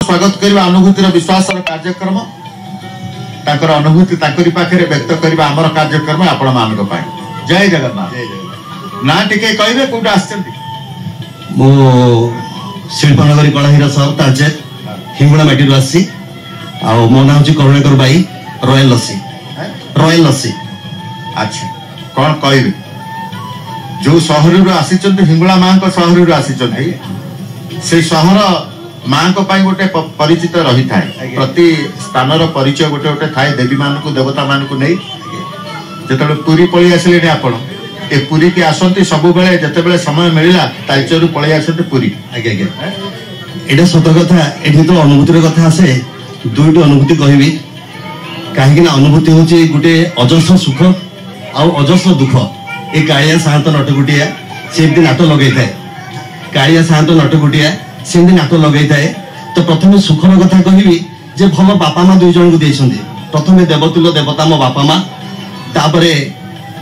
स्वागत करवा अनुभूतिर विश्वास कार्यक्रम ताकर अनुभूति ताकरी पाखे व्यक्त करवा आमर कार्यक्रम आपण मान जय जगन्नाथ ना टिके कहबे कोटा आछंती मो शिल्पनगरी कलाहीर सर ताजे हिंगुड़ा माटी आसी आ मो ना होची करुणाकर बाई रॉयल लस्सी अच्छा कौन कहबे जो शहर आसी हिंगुड़ा मां शहर आसी से शहर मां गोटे परिचित रही था प्रति स्थान परिचय गोटे गोटे थाए देवी मान को देवता मान को नहीं जो पुरी पलि आसिले आपण ए पुरी की आसती सब बेले जिते समय मिलला तालचर पलि आसते पुरी आज्ञा आज्ञा एटा सत कथा एठी तो अनुभूतिर कथा आसे दुईटी अनुभूति कहबी कहीं अनुभूति होची गोटे अजस्र सुख आउ अजस्र दुख ए कालिया साहत नटकुटिया से नाट लगे थाए कालिया साहत नटकुटिया से नाट लगे थाए तो प्रथम सुखर कथा कहबी जे भल बापा माँ दुई जन को देइछन्ती प्रथम देवतुल्य देवता मो बापा माँ तापरे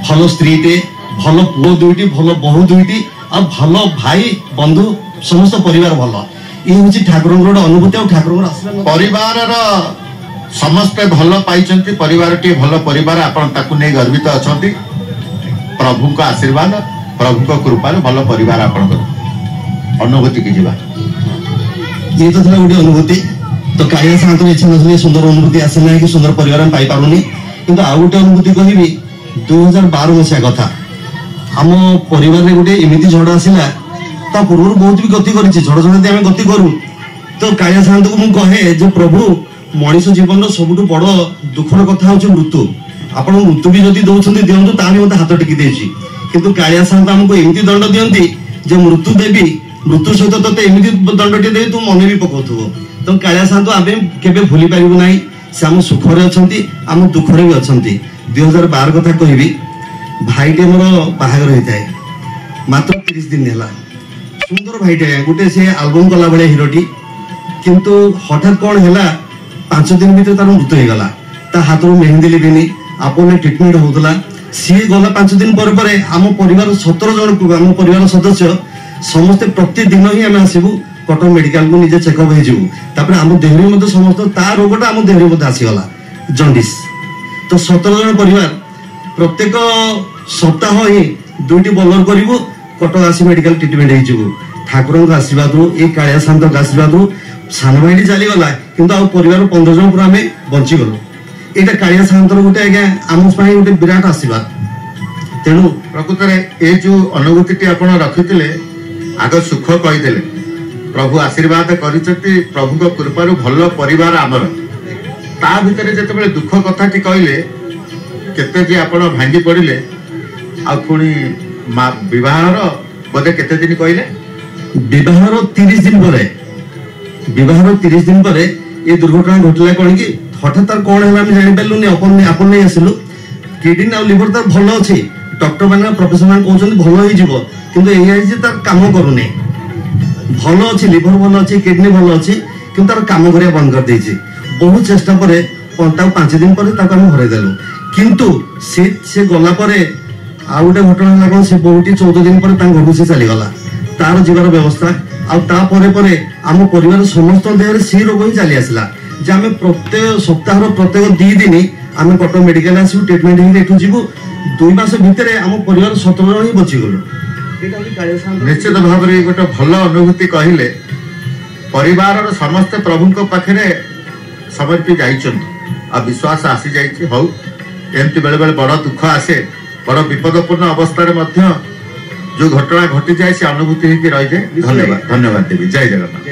भल स्त्रीटे भल पुओ दुईटी भल बहु दुईटी आ भल भाई बंधु समस्त परिवार भल ये हूँ ठाकुर गोटे अनुभूति और ठाकुर परिवार समस्ते भल पाई परिवार टी भल परिवार आपण ताकू नहीं गर्वित अच्छा प्रभु का आशीर्वाद प्रभु को कृपा भल परिवार आपण अनुभूति की जीवा ये तो था गोटे अनुभूति तो कालिया शांत इच्छा नथी सुंदर अनुभूति आसे ना कि सुंदर परिवार पाई पारुनी किंतु आ गोटे अनुभूति कहबी 2012 मसीहा कथा आम परिवार गोटे एमती झड़ आसला ता पूर्व बहुत भी गति कर झड़ झड़ आम गति करूँ तो कालिया शांत को मुझे कहे जो प्रभु मनीष जीवन सबुठ बड़ दुखर कथा हूँ मृत्यु आपण मृत्यु भी जदि दौरान दिंतु ताहले मत हाथ टेकी देछि किंतु कालिया शांत आमको एमती दंड दियंती जे मृत्यु देवी मृत्यु सहित तोते एमती दंडटी दे तू मन भी पकाउथुबो तो कालिया शांत आमे केबे भूली पारिबु नाही से आम सुखरे अछंती आम दुखरे भी अछंती 2012 कथा कहबी भाईटे मोर बाहागर होता है मात्र 30 दिन है सुंदर भाईटे गोटे से आल्बम कला भाई हिरोटी किंतु हठात कौन है 5 दिन भीतर तार मृत्यु हो गला ता हाथ मेहंदी लिबिनी आपने ट्रिटमेंट होता सी गला 5 दिन पर आम परिवार 17 जन को आम परिवार सदस्य समस्ते प्रतिदिन ही आम आसबू कटक मेडिकल को निजे चेकअप हो आम देहरी समस्त ता रोगटा आम देहरी आसीगला जंडिस तो 17 जन परिवार प्रत्येक सप्ताह ही 2टी बलर करूँ कटक आसी मेडिकल ट्रिटमेंट हो ठाकुर आशीर्वाद ये कालिया शांत आशीर्वाद सान भाई चलीगला किंतु आ परिवार 15 जन पूरा आम बचीगलु यहाँ कालिया शांत गोटे आज्ञा आम गोटे विराट आशीर्वाद तेणु प्रकृत में ये जो अनुभूति आप रखी आग सुख कहीदे प्रभु आशीर्वाद कर प्रभु को कृपा भल परिवार आमर ता भितर जिते दुख कथा टी कहले केते जे आपण भांगी पड़े आ पुणी विवाहर बोधे केते दिन कहले विवाहर 30 दिन पर ये दुर्घटना घटला कौन कि हठात तार कौन है जानी पार्लुनि अपन नहीं आसिलु किडनी आ लिवर तार भल अच्छी डॉक्टर मैंने प्रोफेसर कहते भल हो तार काम करूनी भल अच्छी लिवर भल अच्छी किडनी भल अच्छी कि तार काम करिया बंद कर देछि बहुत चेष्टा पर 5 दिन पर हरईदेलु किंतु से गला परे आ गोटे घटना है से बहुत 14 दिन पर घर से चलीगला तार जीवार व्यवस्था आम परिवार समस्त देह सी रोग ही चली आसला जे आम प्रत्येक सप्ताह प्रत्येक 2 दिन आम कटक मेडिकल आसू ट्रिटमेंट हो जीवु 2 मास भितर आम परिवार 17 जन ही बचीगलु निश्चित भाव में गोटे भल अनुभूति कहले परिवार समस्त प्रभु पाखे समर्पी जा विश्वास आसी जाइए हौ एमती बेले बेले बड़ दुख आसे बड़ विपदपूर्ण अवस्था जो घटना घटी जाए से अनुभूति रही जाए धन्यवाद देवी जय जगन्नाथ।